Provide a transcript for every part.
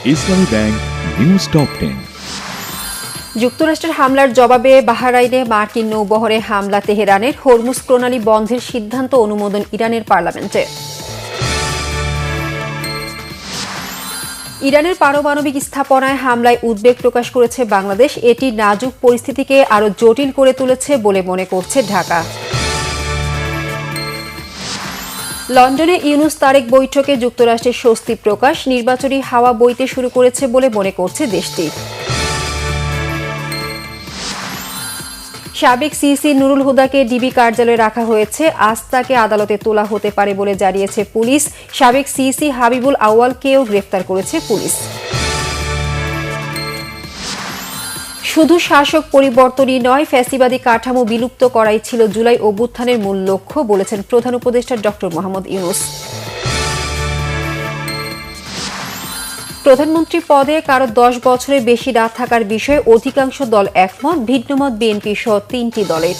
ইসলামী bank news top 10। যুক্তরাষ্ট্রের হামলার জবাবে বাহরাইনে মার্কিন নৌবহরে হামলা তেহরানের, হরমুজ প্রণালী বন্ধের সিদ্ধান্ত অনুমোদন ইরানের পার্লামেন্টে। ইরানের পারমাণবিক স্থাপনায় হামলায় উদ্বেগ প্রকাশ করেছে বাংলাদেশ। এটি নাজুক পরিস্থিতিকে আরও জটিল করে তুলেছে বলে মনে করছে ঢাকা। লন্ডনে ইউনুস তারেক বৈঠকে যুক্তরাষ্ট্রের স্বস্তি প্রকাশ, নির্বাচনী হাওয়া বইতে শুরু করেছে বলে মনে করছে দেশটি। সাবেক সিসি নুরুল হুদাকে ডিবি কার্যালয়ে রাখা হয়েছে, আজ তাকে আদালতে তোলা হতে পারে বলে জানিয়েছে পুলিশ। সাবেক সিসি হাবিবুল আউয়ালকেও গ্রেফতার করেছে পুলিশ। শুধু শাসক পরিবর্তনই নয়, ফ্যাসিবাদী কাঠামো বিলুপ্ত করাই ছিল জুলাই অভ্যুত্থানের মূল লক্ষ্য বলেছেন প্রধান উপদেষ্টা ডক্টর মোহাম্মদ ইউনূস। প্রধানমন্ত্রী পদে কারো 10 বছরের বেশি না থাকার বিষয়ে অধিকাংশ দল একমত, ভিন্নমত বিএনপি সহ 3টি দলের।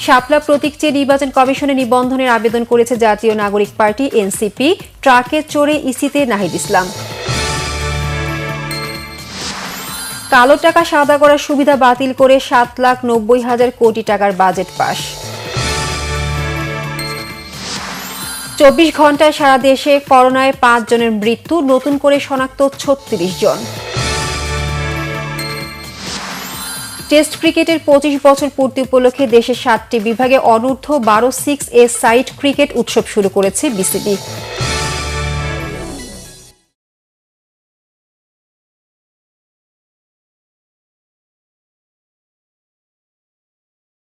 শাপলা প্রতীক চেয়ে নির্বাচন কমিশনে নিবন্ধনের আবেদন করেছে জাতীয় নাগরিক পার্টি এনসিপি। ট্রাকে চড়ে ইসিতে নাহিদ ইসলাম। কালো টাকা সাদা করার সুবিধা বাতিল করে 7,90,000 কোটি টাকার বাজেট পাস। 24 ঘন্টায় সারা দেশে করোনায় 5 জনের মৃত্যু, নতুন করে শনাক্ত 36 জন। টেস্ট ক্রিকেটের 25 বছর পূর্তি উপলক্ষে দেশের 7টি বিভাগে অনূর্ধ্ব 12 6A সাইড ক্রিকেট উৎসব শুরু করেছে বিসিবি।